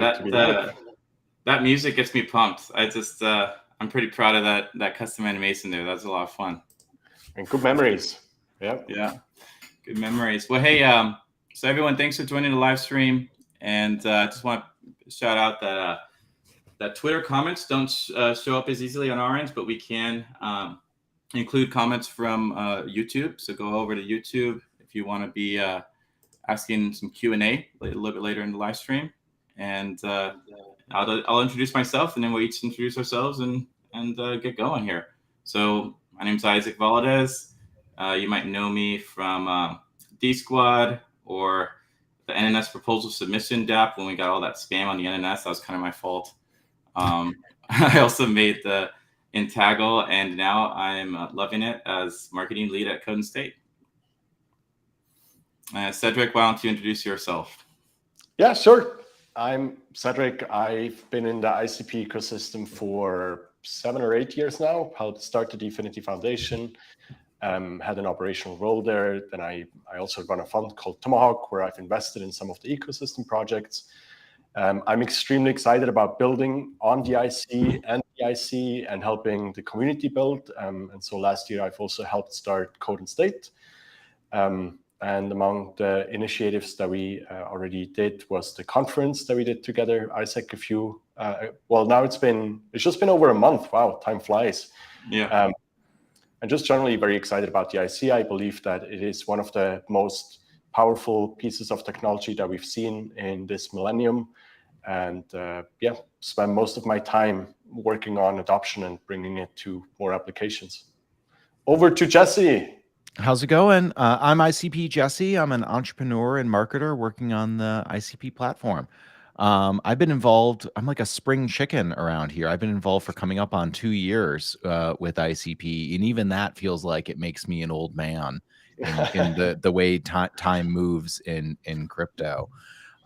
Oh, that music gets me pumped. I'm pretty proud of that custom animation there. That's a lot of fun. And good memories. Yeah, good memories. Well, hey, so everyone, thanks for joining the live stream. And I just want to shout out that Twitter comments don't show up as easily on our end, but we can include comments from YouTube. So go over to YouTube if you want to be asking some Q&A a little bit later in the live stream. And I'll introduce myself, and then we'll each introduce ourselves and get going here. So my name's Isaac Valadez. You might know me from D Squad or the NNS proposal submission DApp when we got all that spam on the NNS. That was kind of my fault. I also made the Intaggle, and now I'm loving it as marketing lead at Code and State. Cedric, why don't you introduce yourself? Yeah, sure. I'm Cedric. I've been in the ICP ecosystem for 7 or 8 years now. Helped start the Dfinity Foundation, had an operational role there. Then I also run a fund called Tomahawk, where I've invested in some of the ecosystem projects. I'm extremely excited about building on the IC and the IC and helping the community build. And so last year, I've also helped start Code and State. And among the initiatives that we already did was the conference that we did together, Isaac, now it's just been over a month. Wow, time flies. Yeah. And just generally very excited about the IC. I believe that it is one of the most powerful pieces of technology that we've seen in this millennium. And spend most of my time working on adoption and bringing it to more applications. Over to Jesse. How's it going? I'm ICP Jesse. I'm an entrepreneur and marketer working on the ICP platform. I've been involved. I'm like a spring chicken around here. I've been involved for coming up on 2 years with ICP, and even that feels like it makes me an old man in the way time moves in crypto.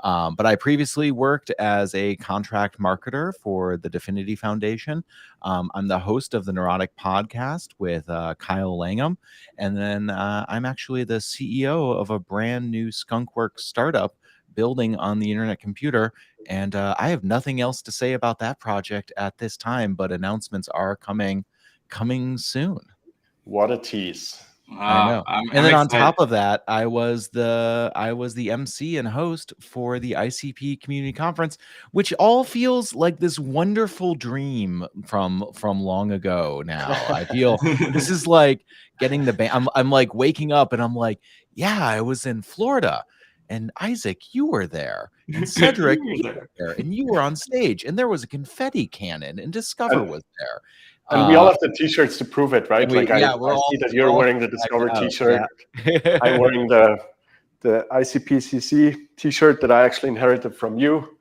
But I previously worked as a contract marketer for the Dfinity Foundation. I'm the host of the Neurotic podcast with Kyle Langham. And then I'm actually the CEO of a brand new skunkworks startup building on the internet computer. And I have nothing else to say about that project at this time, but announcements are coming soon. What a tease. I know. And then on top of that, I was the MC and host for the ICP community conference, which all feels like this wonderful dream from long ago now. I feel this is like getting the band. I'm like waking up and I'm like, yeah, I was in Florida. And Isaac, you were there. And Cedric, you were there. And you were on stage. And there was a confetti cannon. And Discover was there. And we all have the T-shirts to prove it, right? I see that you're wearing the Discover T-shirt. Yeah. I'm wearing the ICPCC T-shirt that I actually inherited from you.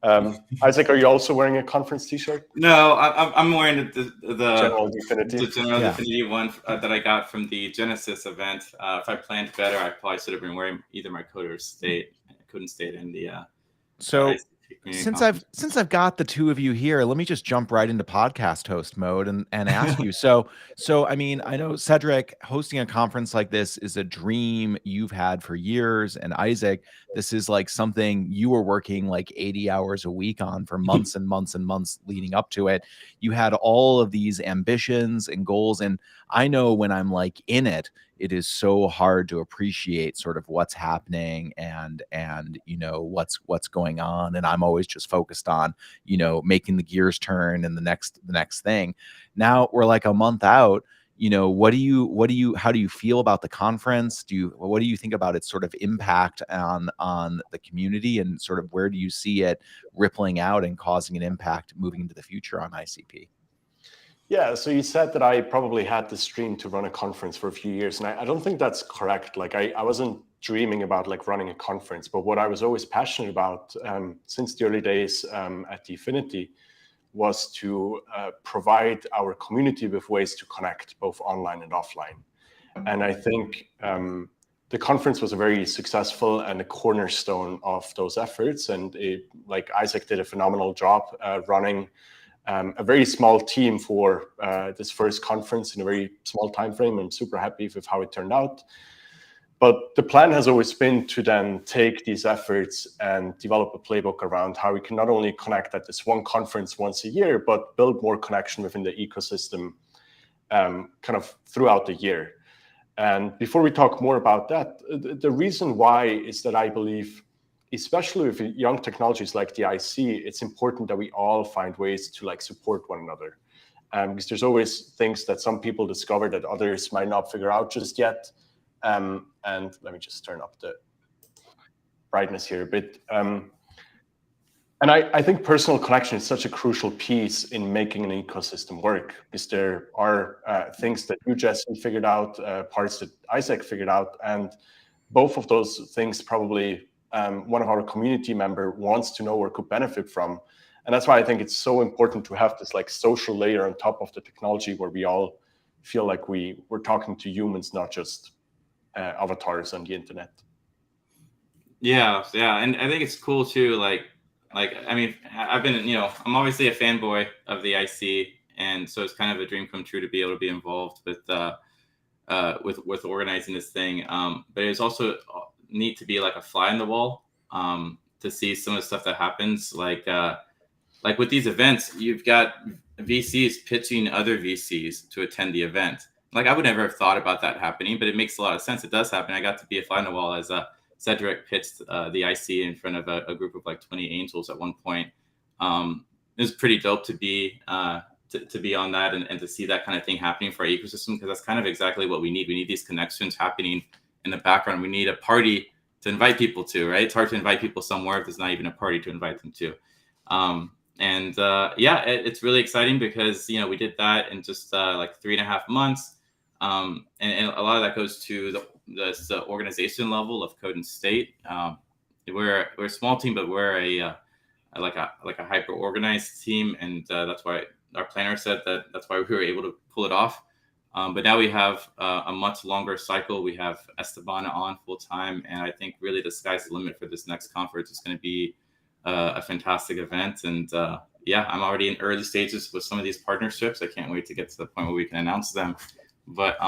Isaac, are you also wearing a conference T-shirt? No, I'm wearing the General Dfinity. The General Dfinity one that I got from the Genesis event. If I planned better, I probably should have been wearing either my Code and State and the. So since I've got the two of you here, let me just jump right into podcast host mode and ask you. So I mean, I know Cedric, hosting a conference like this is a dream you've had for years, and Isaac, this is like something you were working like 80 hours a week on for months and months and months leading up to it. You had all of these ambitions and goals, and I know when I'm like in it, it is so hard to appreciate sort of what's happening and you know what's going on, and I'm always just focused on making the gears turn and the next thing. Now we're like a month out. How do you feel about the conference? What do you think about its sort of impact on the community, and sort of where do you see it rippling out and causing an impact moving into the future on ICP? Yeah, so you said that I probably had this dream to run a conference for a few years, and I don't think that's correct. Like I wasn't dreaming about like running a conference, but what I was always passionate about since the early days at Dfinity was to provide our community with ways to connect both online and offline. And I think the conference was a very successful and a cornerstone of those efforts. And like Isaac did a phenomenal job running a very small team for this first conference in a very small time frame. I'm super happy with how it turned out. But the plan has always been to then take these efforts and develop a playbook around how we can not only connect at this one conference once a year, but build more connection within the ecosystem kind of throughout the year. And before we talk more about that, the reason why is that I believe, especially with young technologies like the IC, it's important that we all find ways to like support one another. Because there's always things that some people discover that others might not figure out just yet. And let me just turn up the brightness here a bit. And I think personal connection is such a crucial piece in making an ecosystem work, because there are things that you, Jesse, figured out, parts that Isaac figured out, and both of those things probably one of our community member wants to know or could benefit from. And that's why I think it's so important to have this like social layer on top of the technology where we all feel like we're talking to humans, not just avatars on the internet. Yeah, and I think it's cool too. Like I mean, I've been, I'm obviously a fanboy of the IC, and so it's kind of a dream come true to be able to be involved with organizing this thing. But it's also neat to be like a fly on the wall, to see some of the stuff that happens. Like with these events, you've got VCs pitching other VCs to attend the event. Like I would never have thought about that happening, but it makes a lot of sense. It does happen. I got to be a fly on the wall as Cedric pitched the IC in front of a group of like 20 angels at one point. It was pretty dope to be to be on that and to see that kind of thing happening for our ecosystem, because that's kind of exactly what we need. We need these connections happening in the background. We need a party to invite people to, right? It's hard to invite people somewhere if there's not even a party to invite them to. It's really exciting because, we did that in just like 3.5 months. And a lot of that goes to the organization level of Code and State. We're a small team, but we're a hyper organized team, and that's why our planner said that's why we were able to pull it off. But now we have a much longer cycle. We have Esteban on full time, and I think really the sky's the limit for this next conference. It's going to be a fantastic event, and I'm already in early stages with some of these partnerships. I can't wait to get to the point where we can announce them. But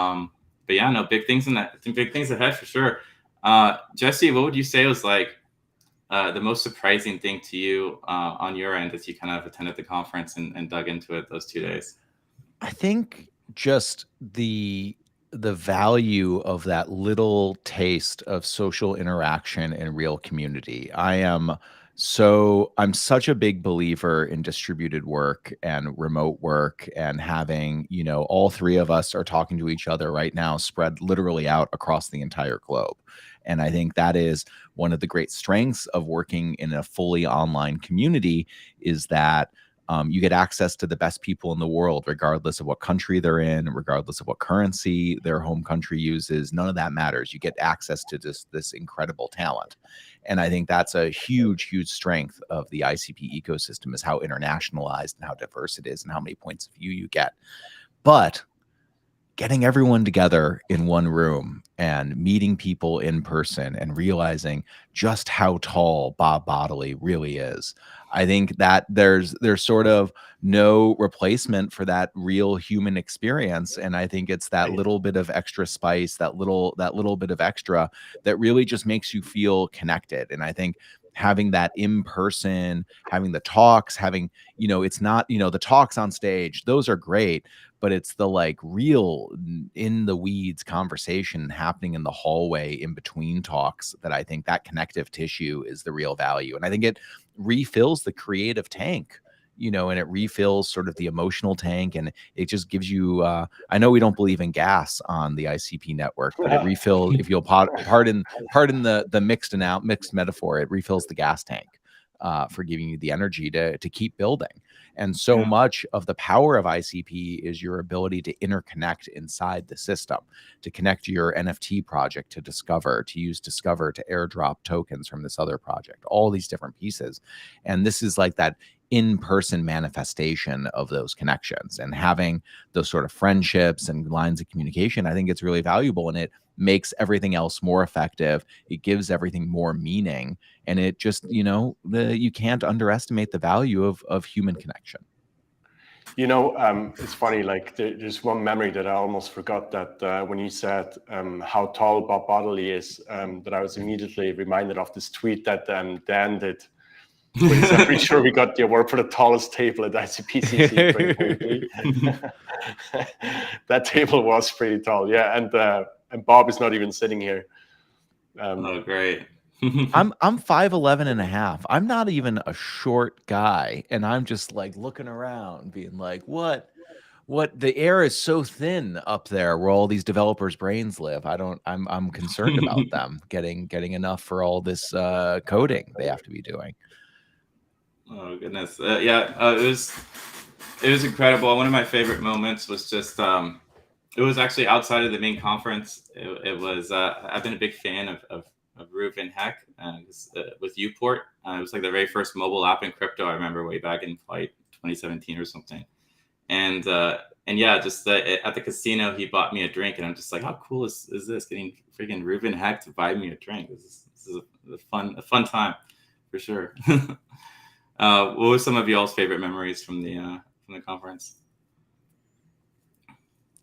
big things big things ahead for sure. Jesse, what would you say was like the most surprising thing to you on your end as you kind of attended the conference and dug into it those 2 days? I think just the value of that little taste of social interaction and real community. I'm such a big believer in distributed work and remote work, and having, all three of us are talking to each other right now, spread literally out across the entire globe. And I think that is one of the great strengths of working in a fully online community, is that you get access to the best people in the world, regardless of what country they're in, regardless of what currency their home country uses. None of that matters. You get access to this incredible talent. And I think that's a huge, huge strength of the ICP ecosystem, is how internationalized and how diverse it is and how many points of view you get. But getting everyone together in one room and meeting people in person and realizing just how tall Bob Bodley really is. I think that there's sort of no replacement for that real human experience. And I think it's that little bit of extra spice, that little bit of extra that really just makes you feel connected. And I think having that in person, having the talks, it's not, the talks on stage, those are great, but it's the like real in the weeds conversation happening in the hallway in between talks that I think that connective tissue is the real value. And I think it refills the creative tank, and it refills sort of the emotional tank, and it just gives you, I know we don't believe in gas on the ICP network, but it refills, if you'll pardon the mixed metaphor, it refills the gas tank for giving you the energy to keep building. And so much of the power of ICP is your ability to interconnect inside the system, to connect your NFT project to Discover, to use Discover to airdrop tokens from this other project, all these different pieces. And this is like that in-person manifestation of those connections, and having those sort of friendships and lines of communication. I think it's really valuable, and it makes everything else more effective. It gives everything more meaning, and it just, you can't underestimate the value of human connection. It's funny, like there's one memory that I almost forgot, that when you said how tall Bob Bodley is, that I was immediately reminded of this tweet that Dan did. Where he said, I'm pretty sure we got the award for the tallest table at ICPCC 2023. That table was pretty tall, yeah. And Bob is not even sitting here. Oh, great. I'm 5'11" and a half. I'm not even a short guy, and I'm just like looking around, being like, "What? The air is so thin up there where all these developers' brains live. I'm concerned about them getting enough for all this coding they have to be doing." Oh goodness, it was incredible. One of my favorite moments was just it was actually outside of the main conference. It was I've been a big fan of Reuven Heck with Uport. It was like the very first mobile app in crypto. I remember way back in like 2017 or something. And yeah, just at the casino, he bought me a drink, and I'm just like, how cool is this? Getting freaking Reuven Heck to buy me a drink. This is a fun time for sure. What were some of y'all's favorite memories from the conference?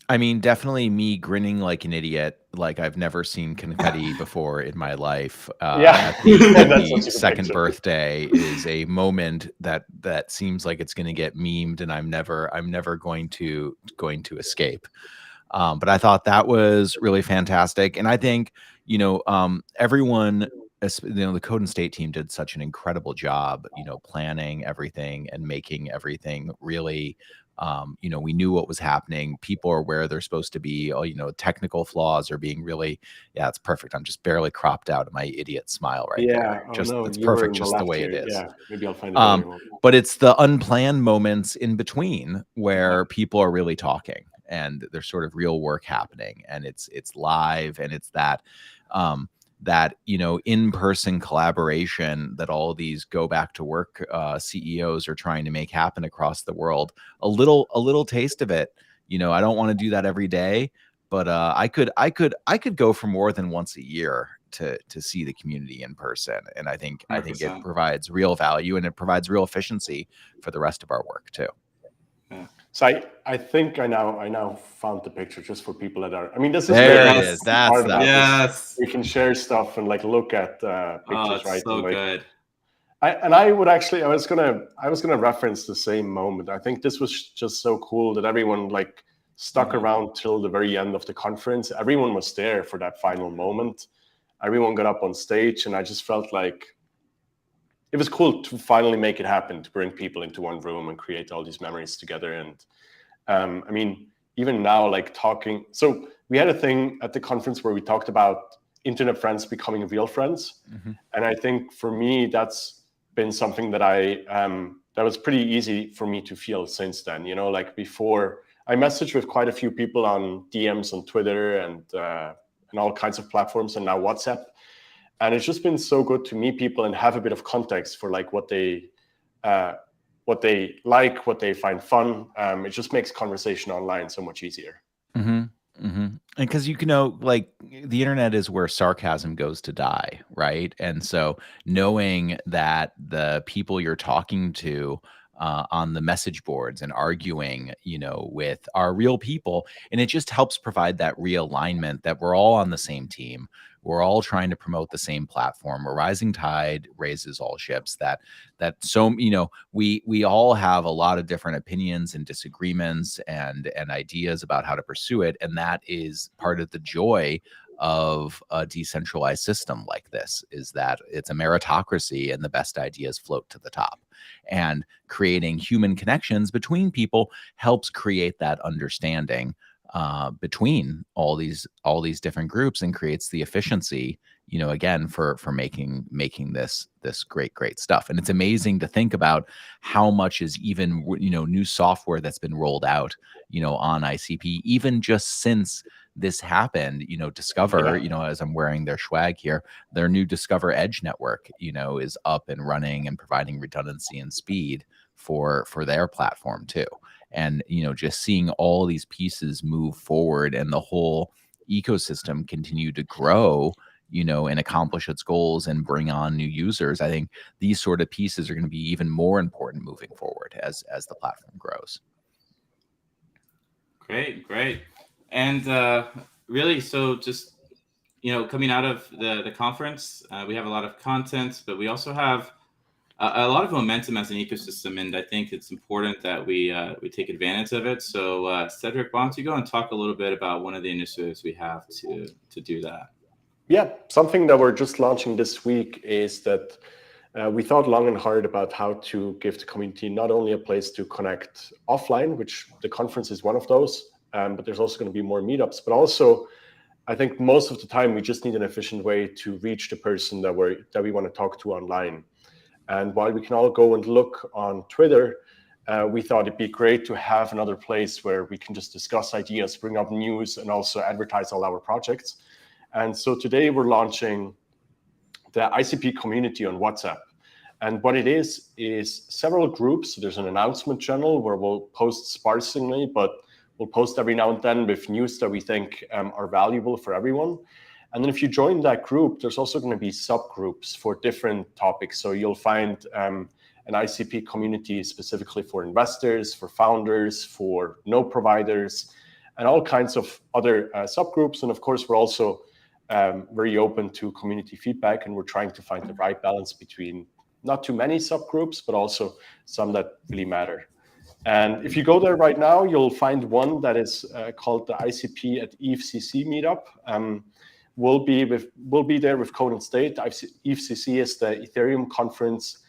I mean, definitely me grinning like an idiot, like I've never seen confetti before in my life. Yeah, at the such a second picture. birthday is a moment that seems like it's going to get memed, and I'm never going to escape. But I thought that was really fantastic, and I think everyone, the Code and State team did such an incredible job, planning everything and making everything really. We knew what was happening. People are where they're supposed to be. Technical flaws are being really, yeah, it's perfect. I'm just barely cropped out of my idiot smile right there. It's perfect just the way it is. Yeah, maybe I'll find it. But it's the unplanned moments in between where people are really talking and there's sort of real work happening, and it's live, and it's that in-person collaboration that all of these go back to work CEOs are trying to make happen across the world. A little taste of it. I don't want to do that every day, but I could go for more than once a year to see the community in person, and I think 100%. it provides real value, and it provides real efficiency for the rest of our work too. Yeah. So I think I now found the picture just for people that are. I mean, this is there it is. That's that. Yes. We can share stuff and like look at pictures, right? So good. I was gonna reference the same moment. I think this was just so cool that everyone like stuck around till the very end of the conference. Everyone was there for that final moment. Everyone got up on stage, and I just felt like it was cool to finally make it happen, to bring people into one room and create all these memories together. And I mean, even now, like talking. So we had a thing at the conference where we talked about internet friends becoming real friends. Mm-hmm. And I think for me, that's been something that that was pretty easy for me to feel since then. Like before, I messaged with quite a few people on DMs on Twitter and all kinds of platforms, and now WhatsApp. And it's just been so good to meet people and have a bit of context for like what they like, what they find fun. It just makes conversation online so much easier. Mm-hmm. Mm-hmm. And because like the internet is where sarcasm goes to die, right? And so knowing that the people you're talking to on the message boards and arguing, with are real people, and it just helps provide that realignment that we're all on the same team. We're all trying to promote the same platform. A rising tide raises all ships. We all have a lot of different opinions and disagreements and ideas about how to pursue it, and that is part of the joy of a decentralized system like this, is that it's a meritocracy and the best ideas float to the top, and creating human connections between people helps create that understanding between all these different groups, and creates the efficiency, again, for making this great stuff. And it's amazing to think about how much is even new software that's been rolled out on ICP, even just since this happened. Discover, as I'm wearing their swag here, their new Discover Edge network is up and running and providing redundancy and speed for their platform too. And just seeing all these pieces move forward and the whole ecosystem continue to grow, and accomplish its goals and bring on new users, I think these sort of pieces are going to be even more important moving forward as the platform grows. Great. And really, so just, coming out of the conference, we have a lot of content, but we also have a lot of momentum as an ecosystem, and I think it's important that we take advantage of it. So, Cedric, why don't you go and talk a little bit about one of the initiatives we have to do that? Yeah, something that we're just launching this week is that we thought long and hard about how to give the community not only a place to connect offline, which the conference is one of those, but there's also going to be more meetups, but also I think most of the time we just need an efficient way to reach the person that we want to talk to online. And while we can all go and look on Twitter, we thought it'd be great to have another place where we can just discuss ideas, bring up news, and also advertise all our projects. And so today we're launching the ICP community on WhatsApp. And what it is several groups. So there's an announcement channel where we'll post sparsely, but we'll post every now and then with news that we think are valuable for everyone. And then if you join that group, there's also going to be subgroups for different topics. So you'll find an ICP community specifically for investors, for founders, for node providers, and all kinds of other subgroups. And of course, we're also very open to community feedback, and we're trying to find the right balance between not too many subgroups, but also some that really matter. And if you go there right now, you'll find one that is called the ICP at EFCC meetup. We'll be there with Code and State. EFCC is the Ethereum conference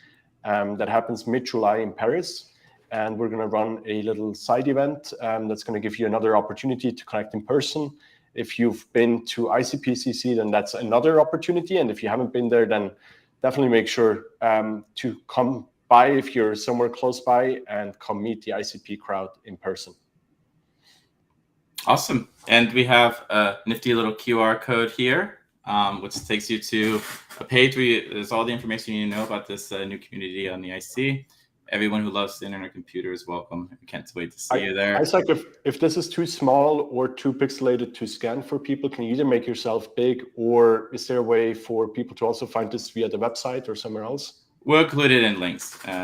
that happens mid-July in Paris. And we're going to run a little side event that's going to give you another opportunity to connect in person. If you've been to ICPCC, then that's another opportunity. And if you haven't been there, then definitely make sure to come by if you're somewhere close by and come meet the ICP crowd in person. Awesome. And we have a nifty little QR code here, which takes you to a page where there's all the information you need to know about this new community on the IC. Everyone who loves the internet computer is welcome. We can't wait to see you there. Isaac, if this is too small or too pixelated to scan for people, can you either make yourself big, or is there a way for people to also find this via the website or somewhere else? We'll include it in links. We'll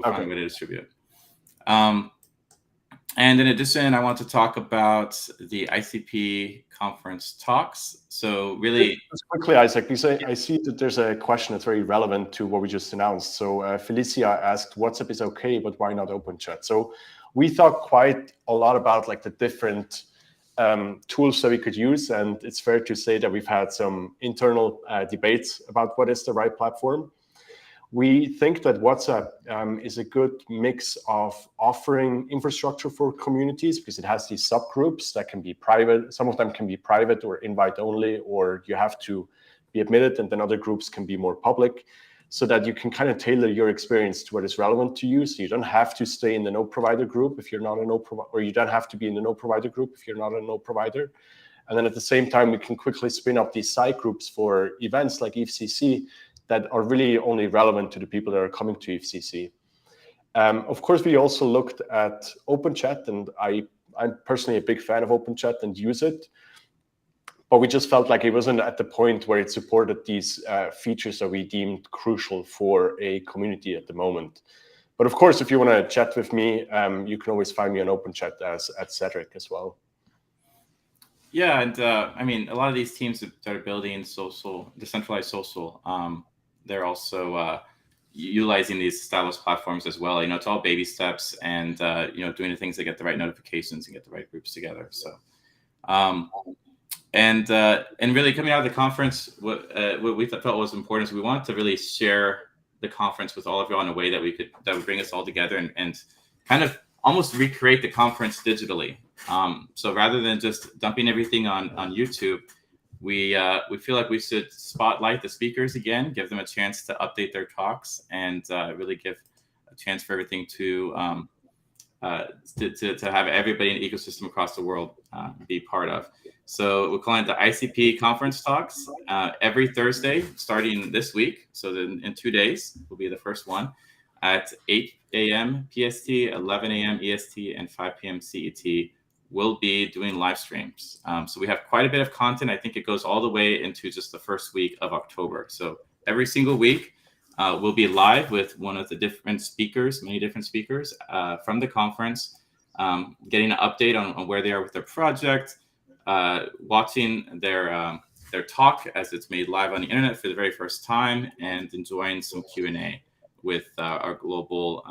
find a way to distribute it. And in addition, I want to talk about the ICP conference talks. So really, just quickly, Isaac, because I see that there's a question that's very relevant to what we just announced. So Felicia asked, WhatsApp is okay, but why not Open Chat? So we thought quite a lot about like the different tools that we could use. And it's fair to say that we've had some internal debates about what is the right platform. We think that WhatsApp is a good mix of offering infrastructure for communities, because it has these subgroups that can be private. Some of them can be private or invite only, or you have to be admitted, and then other groups can be more public, so that you can kind of tailor your experience to what is relevant to you. So you don't have to stay in the node provider group if you're not a node provider, or you don't have to be in the node provider group if you're not a node provider. And then at the same time, we can quickly spin up these side groups for events like EFCC that are really only relevant to the people that are coming to EFCC. Of course, we also looked at Open Chat, and I'm personally a big fan of Open Chat and use it. But we just felt like it wasn't at the point where it supported these features that we deemed crucial for a community at the moment. But of course, if you want to chat with me, you can always find me on Open Chat at Cedric as well. Yeah, and I mean, a lot of these teams that are building decentralized social, they're also utilizing these established platforms as well. It's all baby steps, and doing the things that get the right notifications and get the right groups together. So, and really coming out of the conference, what we felt was important is we wanted to really share the conference with all of you in a way that would bring us all together and kind of almost recreate the conference digitally. So rather than just dumping everything on YouTube, we feel like we should spotlight the speakers again, give them a chance to update their talks, and really give a chance for everything to have everybody in the ecosystem across the world be part of. So we're calling it the ICP conference talks every Thursday starting this week. So then in 2 days will be the first one at 8 a.m. PST, 11 a.m. EST, and 5 p.m. CET. We'll be doing live streams. So we have quite a bit of content. I think it goes all the way into just the first week of October. So every single week, we'll be live with one of the different speakers, many different speakers from the conference, getting an update on where they are with their project, watching their talk as it's made live on the internet for the very first time, and enjoying some Q&A with our global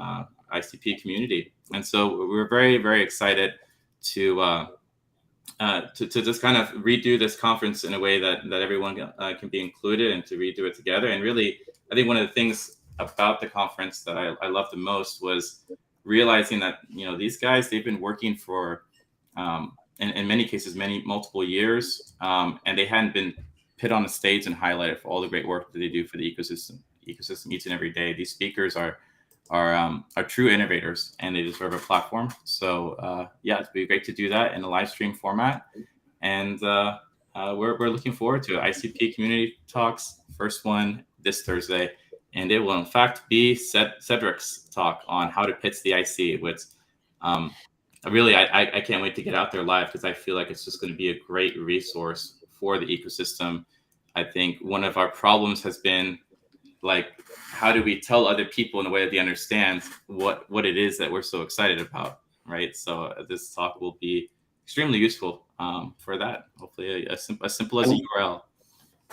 ICP community. And so we're very, very excited to just kind of redo this conference in a way that everyone can be included, and to redo it together. And really, I think one of the things about the conference that I loved the most was realizing that, these guys, they've been working for, in many cases, multiple years, and they hadn't been put on the stage and highlighted for all the great work that they do for the ecosystem each and every day. These speakers are true innovators, and they deserve a platform. So it'd be great to do that in a live stream format. And we're looking forward to it. ICP Community Talks, first one this Thursday. And it will, in fact, be Cedric's talk on how to pitch the IC, which really, I can't wait to get out there live, because I feel like it's just going to be a great resource for the ecosystem. I think one of our problems has been, like, how do we tell other people in a way that they understand what it is that we're so excited about, right? So this talk will be extremely useful for that. Hopefully as simple as a URL.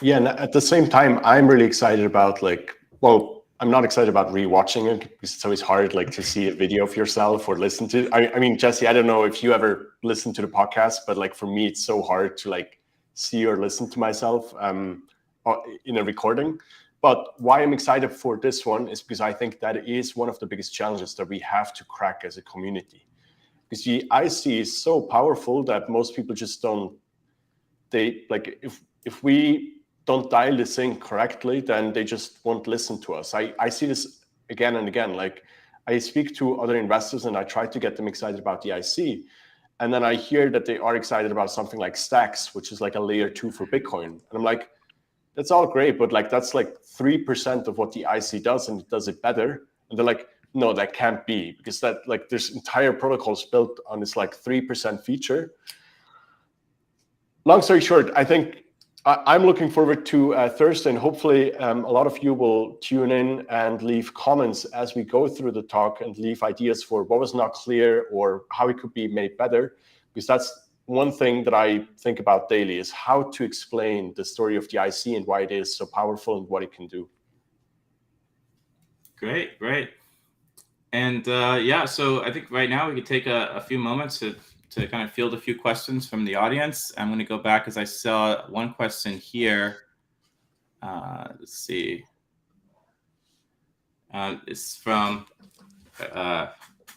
Yeah, and at the same time, I'm really excited about, I'm not excited about rewatching it, because it's always hard, to see a video of yourself or listen to. I mean, Jesse, I don't know if you ever listen to the podcast, but for me, it's so hard to see or listen to myself in a recording. But why I'm excited for this one is because I think that is one of the biggest challenges that we have to crack as a community. Because the IC is so powerful that most people just don't. If we don't dial this in correctly, then they just won't listen to us. I see this again and again. I speak to other investors and I try to get them excited about the IC. And then I hear that they are excited about something like Stacks, which is a layer 2 for Bitcoin. And I'm like, that's all great, but that's 3% of what the IC does, and it does it better. And they're like, no, that can't be, because that there's entire protocols built on this 3% feature. Long story short, I think I'm looking forward to Thursday, and hopefully a lot of you will tune in and leave comments as we go through the talk, and leave ideas for what was not clear or how it could be made better, because that's one thing that I think about daily, is how to explain the story of the IC and why it is so powerful and what it can do. Great. And so I think right now we could take a few moments to kind of field a few questions from the audience. I'm going to go back, as I saw one question here. Let's see. It's from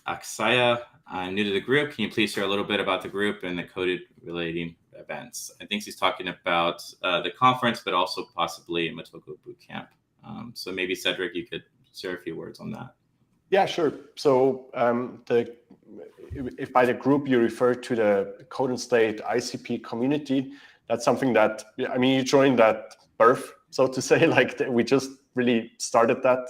Aksaya. I'm new to the group. Can you please share a little bit about the group and the coded relating events? I think she's talking about the conference, but also possibly Motoko Bootcamp. So maybe Cedric, you could share a few words on that. Yeah, sure. So if by the group you refer to the Code and State ICP community, that's something that, you joined at birth, so to say. We just really started that.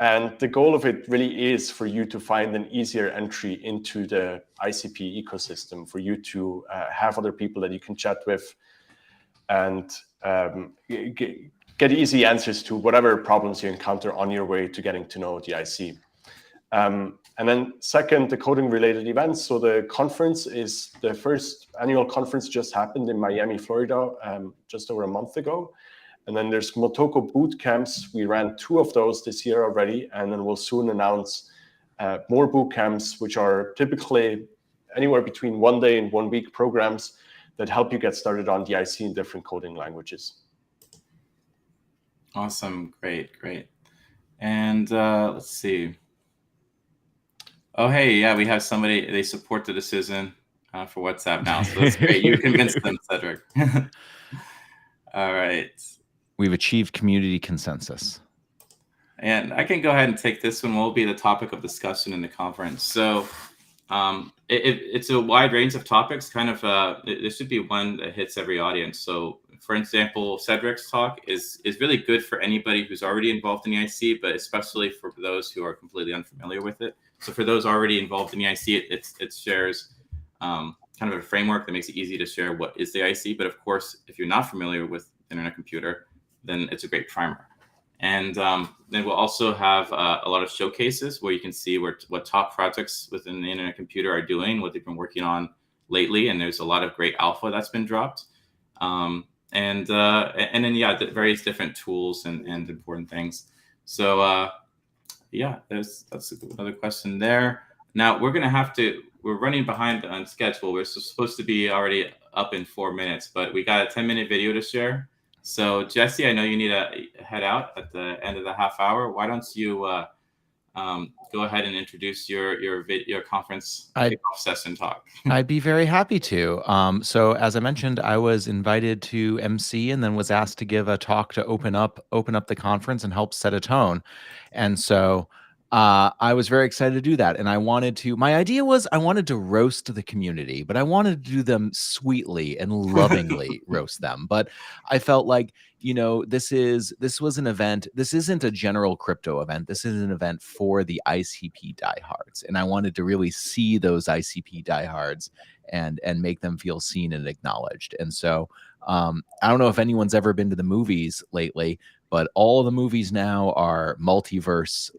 And the goal of it really is for you to find an easier entry into the ICP ecosystem, for you to have other people that you can chat with, and get easy answers to whatever problems you encounter on your way to getting to know the IC. And then second, the coding related events. So the conference is the first annual conference, just happened in Miami, Florida, just over a month ago. And then there's Motoko boot camps. We ran 2 of those this year already, and then we'll soon announce more boot camps, which are typically anywhere between 1 day and 1 week programs that help you get started on the IC in different coding languages. Awesome, great. And let's see. Oh, hey, yeah, we have somebody, they support the decision for WhatsApp now, so that's great. You convinced them, Cedric. All right. We've achieved community consensus. And I can go ahead and take this one. What will be the topic of discussion in the conference? So it's a wide range of topics. Kind of, there should be one that hits every audience. So, for example, Cedric's talk is really good for anybody who's already involved in the IC, but especially for those who are completely unfamiliar with it. So for those already involved in the IC, it shares kind of a framework that makes it easy to share what is the IC. But of course, if you're not familiar with Internet Computer, then it's a great primer. And then we'll also have a lot of showcases where you can see what top projects within the Internet Computer are doing, what they've been working on lately. And there's a lot of great alpha that's been dropped. And then, yeah, the various different tools and important things. So, yeah, that's another question there. Now we're running behind on schedule. We're supposed to be already up in 4 minutes, but we got a 10-minute video to share. So Jesse, I know you need to head out at the end of the half hour. Why don't you go ahead and introduce your conference kickoff session talk? I'd be very happy to. So as I mentioned, I was invited to MC and then was asked to give a talk to open up the conference and help set a tone. And so I was very excited to do that. And my idea was I wanted to roast the community, but I wanted to do them sweetly and lovingly roast them. But I felt like, this was an event. This isn't a general crypto event. This is an event for the ICP diehards. And I wanted to really see those ICP diehards and make them feel seen and acknowledged. And so I don't know if anyone's ever been to the movies lately, but all the movies now are multiverse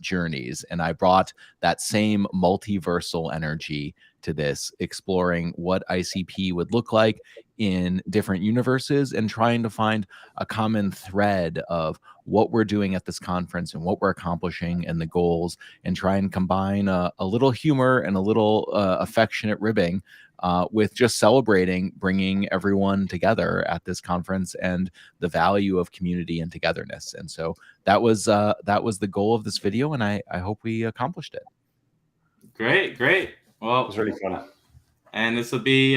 journeys. And I brought that same multiversal energy to this, exploring what ICP would look like in different universes and trying to find a common thread of what we're doing at this conference and what we're accomplishing and the goals, and try and combine a little humor and a little affectionate ribbing with just celebrating bringing everyone together at this conference and the value of community and togetherness. And so that was the goal of this video, and I hope we accomplished it. Great. Well, it was really fun. And this will be,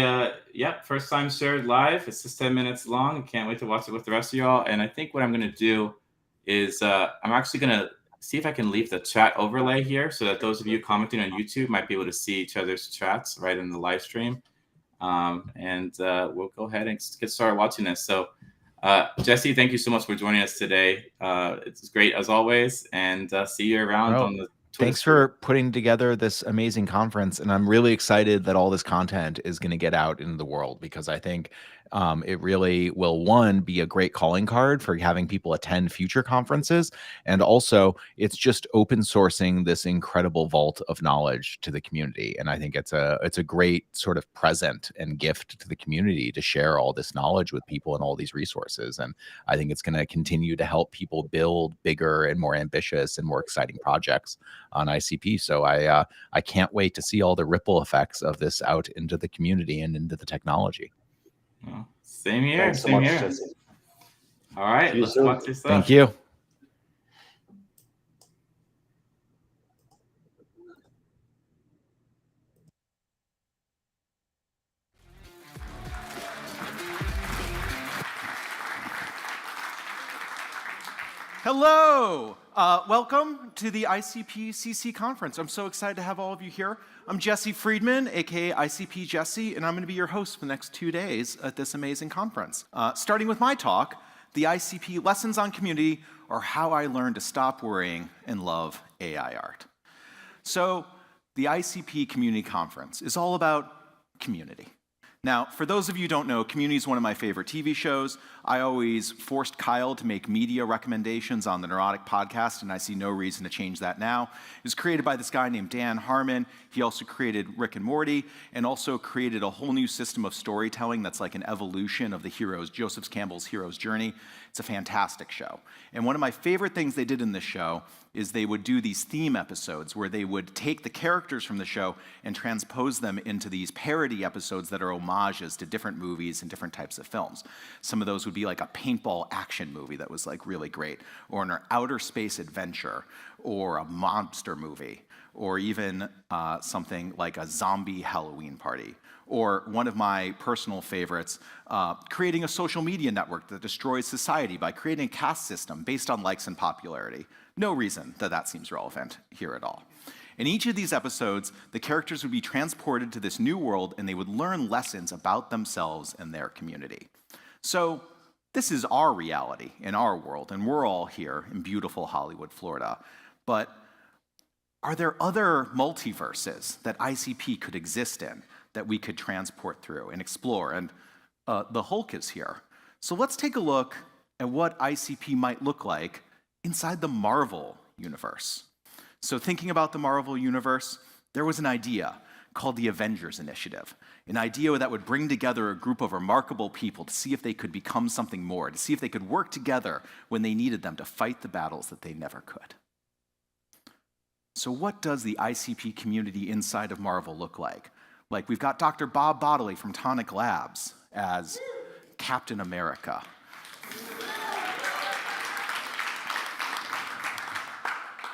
first time shared live. It's just 10 minutes long. I can't wait to watch it with the rest of y'all. And I think what I'm going to do is I'm actually going to see if I can leave the chat overlay here so that those of you commenting on YouTube might be able to see each other's chats right in the live stream. And we'll go ahead and get started watching this. So, Jesse, thank you so much for joining us today. It's great as always. And see you around on the Thanks for putting together this amazing conference. And I'm really excited that all this content is going to get out into the world, because I think it really will, one, be a great calling card for having people attend future conferences. And also, it's just open sourcing this incredible vault of knowledge to the community. And I think it's a great sort of present and gift to the community to share all this knowledge with people and all these resources. And I think it's going to continue to help people build bigger and more ambitious and more exciting projects on ICP. So I can't wait to see all the ripple effects of this out into the community and into the technology. Well, same here. Thanks so much, Jesse. All right, let's watch this stuff. Thank you. Hello, welcome to the ICP CC conference. I'm so excited to have all of you here. I'm Jesse Friedman, aka ICP Jesse, and I'm going to be your host for the next 2 days at this amazing conference. Starting with my talk, the ICP Lessons on Community, or How I Learned to Stop Worrying and Love AI Art. So the ICP Community Conference is all about community. Now, for those of you who don't know, Community is one of my favorite TV shows. I always forced Kyle to make media recommendations on the Neurotic podcast, and I see no reason to change that now. It was created by this guy named Dan Harmon. He also created Rick and Morty, and also created a whole new system of storytelling that's like an evolution of the Joseph Campbell's hero's journey. It's a fantastic show. And one of my favorite things they did in this show is they would do these theme episodes where they would take the characters from the show and transpose them into these parody episodes that are homages to different movies and different types of films. Some of those would be like a paintball action movie that was like really great, or an outer space adventure, or a monster movie, or even something like a zombie Halloween party. Or one of my personal favorites, creating a social media network that destroys society by creating a caste system based on likes and popularity. No reason that seems relevant here at all. In each of these episodes, the characters would be transported to this new world, and they would learn lessons about themselves and their community. So this is our reality in our world, and we're all here in beautiful Hollywood, Florida. But are there other multiverses that ICP could exist in that we could transport through and explore? And the Hulk is here. So let's take a look at what ICP might look like inside the Marvel universe. So thinking about the Marvel universe, there was an idea called the Avengers Initiative, an idea that would bring together a group of remarkable people to see if they could become something more, to see if they could work together when they needed them to fight the battles that they never could. So what does the ICP community inside of Marvel look like? Like, we've got Dr. Bob Bodley from Tonic Labs as Captain America.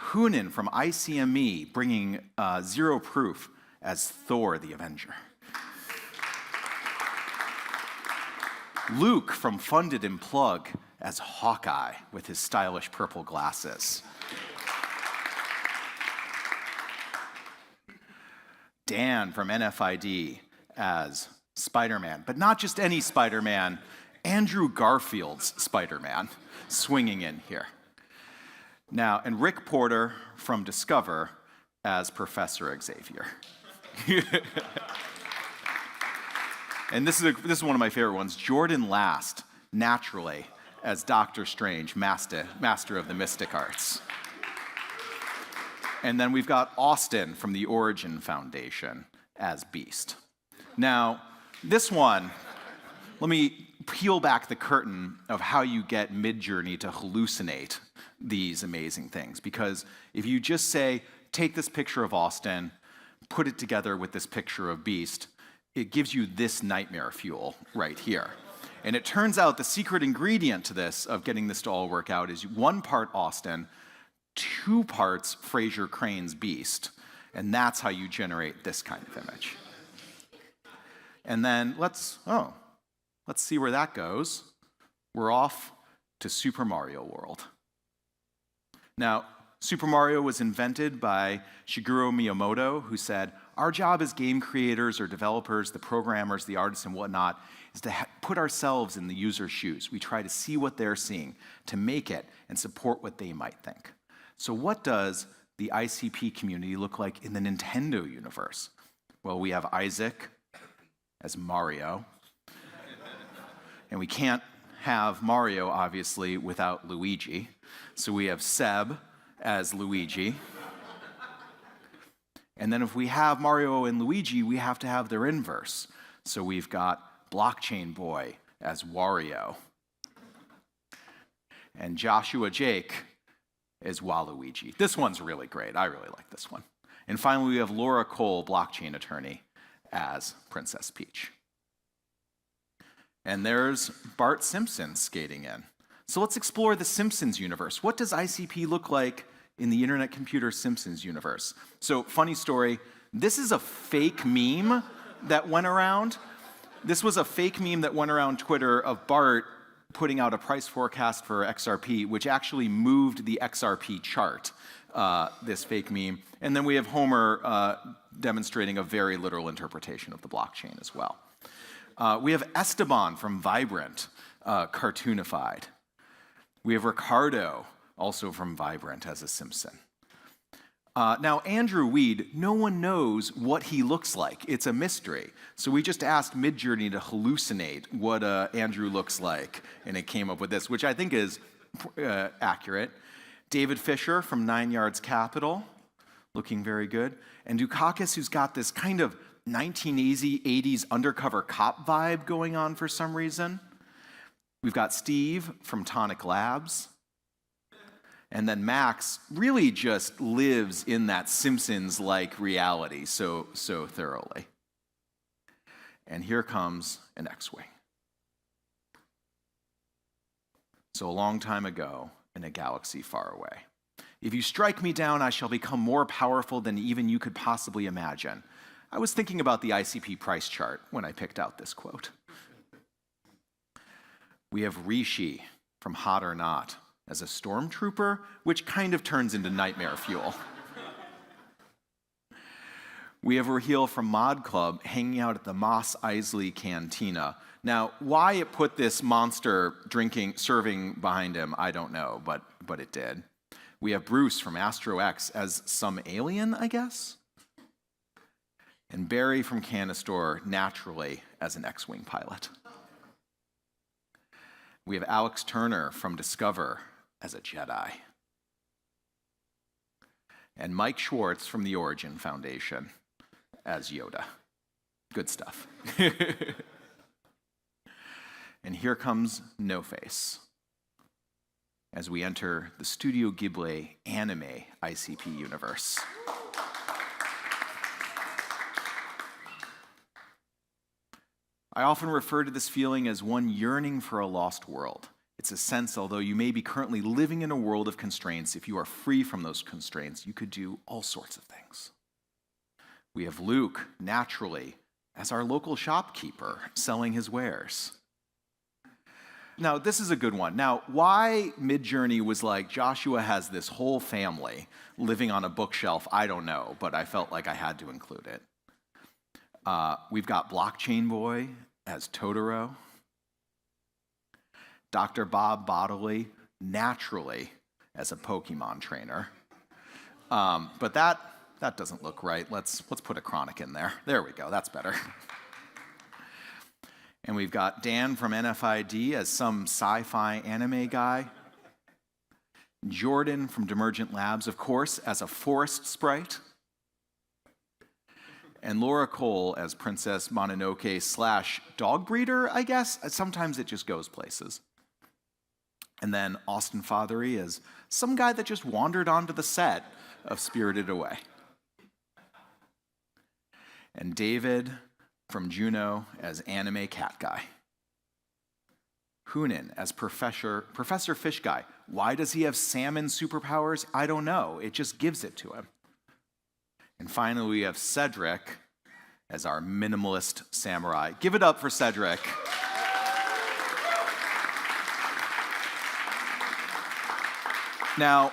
Hoonan from ICME bringing Zero Proof as Thor the Avenger. Luke from Funded and Plug as Hawkeye with his stylish purple glasses. Dan from NFID as Spider-Man, but not just any Spider-Man, Andrew Garfield's Spider-Man swinging in here. Now, and Rick Porter from Discover as Professor Xavier. And this is one of my favorite ones. Jordan Last, naturally, as Doctor Strange, Master of the Mystic Arts. And then we've got Austin from the Origin Foundation as Beast. Now, this one, let me peel back the curtain of how you get Midjourney to hallucinate these amazing things. Because if you just say, take this picture of Austin, put it together with this picture of Beast, it gives you this nightmare fuel right here. And it turns out the secret ingredient to this, of getting this to all work out, is 1 part Austin, 2 parts Fraser Crane's Beast, and that's how you generate this kind of image. And then let's see where that goes. We're off to Super Mario World. Now, Super Mario was invented by Shigeru Miyamoto, who said, our job as game creators or developers, the programmers, the artists, and whatnot, is to put ourselves in the user's shoes. We try to see what they're seeing, to make it and support what they might think. So what does the ICP community look like in the Nintendo universe? Well, we have Isaac as Mario. And we can't have Mario, obviously, without Luigi. So we have Seb as Luigi. And then if we have Mario and Luigi, we have to have their inverse. So we've got Blockchain Boy as Wario. And Joshua Jake as Waluigi. This one's really great. I really like this one. And finally, we have Laura Cole, blockchain attorney, as Princess Peach. And there's Bart Simpson skating in. So let's explore the Simpsons universe. What does ICP look like in the Internet Computer Simpsons universe? So, funny story, this is a fake meme that went around. This was a fake meme that went around Twitter of Bart putting out a price forecast for XRP, which actually moved the XRP chart, this fake meme. And then we have Homer demonstrating a very literal interpretation of the blockchain as well. We have Esteban from Vibrant, cartoonified. We have Ricardo, also from Vibrant, as a Simpson. Now, Andrew Weed, no one knows what he looks like. It's a mystery. So we just asked Midjourney to hallucinate what Andrew looks like, and it came up with this, which I think is accurate. David Fisher from 9 Yards Capital, looking very good. And Dukakis, who's got this kind of 1980s undercover cop vibe going on for some reason. We've got Steve from Tonic Labs. And then Max really just lives in that Simpsons-like reality so thoroughly. And here comes an X-Wing. So a long time ago, in a galaxy far away. If you strike me down, I shall become more powerful than even you could possibly imagine. I was thinking about the ICP price chart when I picked out this quote. We have Rishi from Hot or Not as a stormtrooper, which kind of turns into nightmare fuel. We have Raheel from Mod Club hanging out at the Mos Eisley Cantina. Now, why it put this monster serving behind him, I don't know, but it did. We have Bruce from Astro X as some alien, I guess? And Barry from Canistor, naturally, as an X-Wing pilot. We have Alex Turner from Discover as a Jedi. and Mike Schwartz from the Origin Foundation as Yoda. Good stuff. And here comes No Face as we enter the Studio Ghibli anime ICP universe. I often refer to this feeling as one yearning for a lost world. It's a sense, although you may be currently living in a world of constraints, if you are free from those constraints, you could do all sorts of things. We have Luke, naturally, as our local shopkeeper, selling his wares. Now, this is a good one. Now, why Midjourney was like, Joshua has this whole family living on a bookshelf, I don't know, but I felt like I had to include it. We've got Blockchain Boy as Totoro. Dr. Bob Bodley, naturally, as a Pokemon trainer. But that doesn't look right. Let's put a Chronic in there. There we go, that's better. And we've got Dan from NFID as some sci-fi anime guy. Jordan from Demergent Labs, of course, as a forest sprite. And Laura Cole as Princess Mononoke / dog breeder, I guess. Sometimes it just goes places. And then Austin Fothery as some guy that just wandered onto the set of Spirited Away. And David from Juno as anime cat guy. Hunan as Professor Fish Guy. Why does he have salmon superpowers? I don't know. It just gives it to him. And finally, we have Cedric as our minimalist samurai. Give it up for Cedric. Now,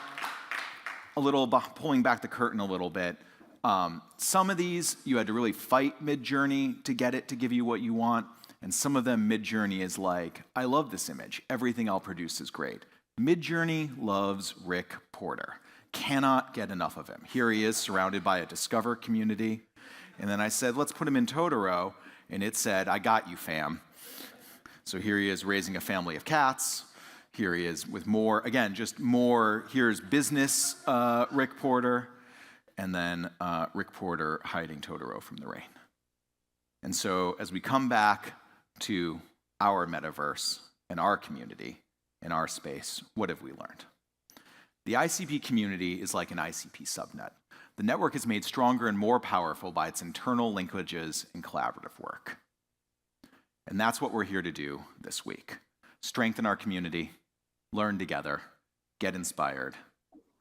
a little pulling back the curtain a little bit. Some of these, you had to really fight Midjourney to get it to give you what you want. And some of them, Midjourney is like, I love this image. Everything I'll produce is great. Midjourney loves Rick Porter. Cannot get enough of him. Here he is surrounded by a Discover community. And then I said, let's put him in Totoro. And it said, I got you, fam. So here he is raising a family of cats. Here he is with more, again, just more. Here's business Rick Porter. And then Rick Porter hiding Totoro from the rain. And so as we come back to our metaverse and our community, in our space, what have we learned? The ICP community is like an ICP subnet. The network is made stronger and more powerful by its internal linkages and collaborative work. And that's what we're here to do this week. Strengthen our community, learn together, get inspired,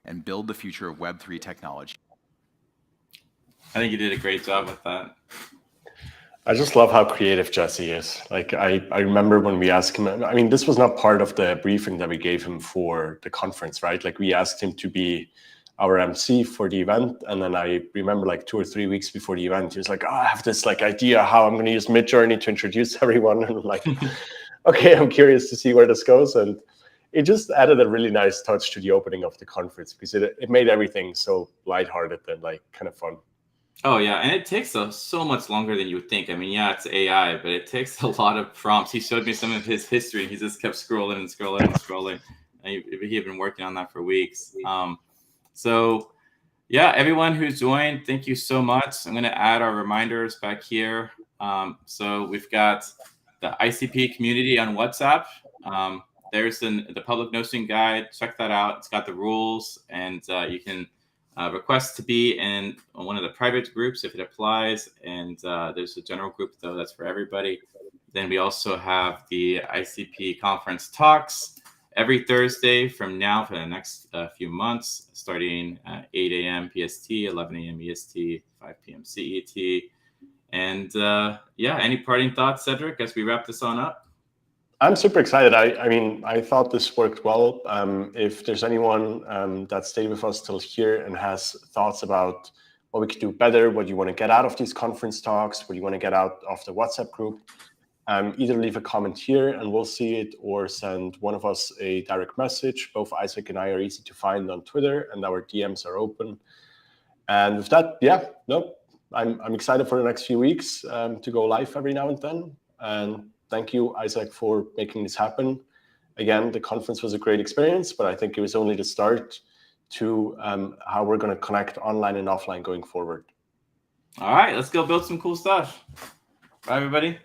and build the future of Web3 technology. I think you did a great job with that. I just love how creative Jesse is. Like, I remember when we asked him, I mean, this was not part of the briefing that we gave him for the conference, right? Like, we asked him to be our MC for the event. And then I remember like 2 or 3 weeks before the event, he was like, oh, I have this like idea how I'm going to use Midjourney to introduce everyone. And I'm like, okay, I'm curious to see where this goes. And it just added a really nice touch to the opening of the conference because it made everything so lighthearted and like kind of fun. Oh, yeah. And it takes so much longer than you would think. I mean, yeah, it's AI, but it takes a lot of prompts. He showed me some of his history. He just kept scrolling and scrolling and scrolling. And he had been working on that for weeks. So, yeah, everyone who's joined, thank you so much. I'm going to add our reminders back here. So we've got the ICP community on WhatsApp. There's the public notion guide. Check that out. It's got the rules, and you can request to be in one of the private groups if it applies. And there's a general group, though, that's for everybody. Then we also have the ICP conference talks every Thursday from now for the next few months, starting at 8 a.m. PST, 11 a.m. EST, 5 p.m. CET. And yeah, any parting thoughts, Cedric, as we wrap this on up? I'm super excited. I mean, I thought this worked well. If there's anyone that stayed with us till here and has thoughts about what we could do better, what you want to get out of these conference talks, what you want to get out of the WhatsApp group, either leave a comment here and we'll see it, or send one of us a direct message. Both Isaac and I are easy to find on Twitter, and our DMs are open. And with that, yeah, no, I'm excited for the next few weeks to go live every now and then. And thank you, Isaac, for making this happen. Again, the conference was a great experience, but I think it was only the start to how we're going to connect online and offline going forward. All right, let's go build some cool stuff. Bye, everybody.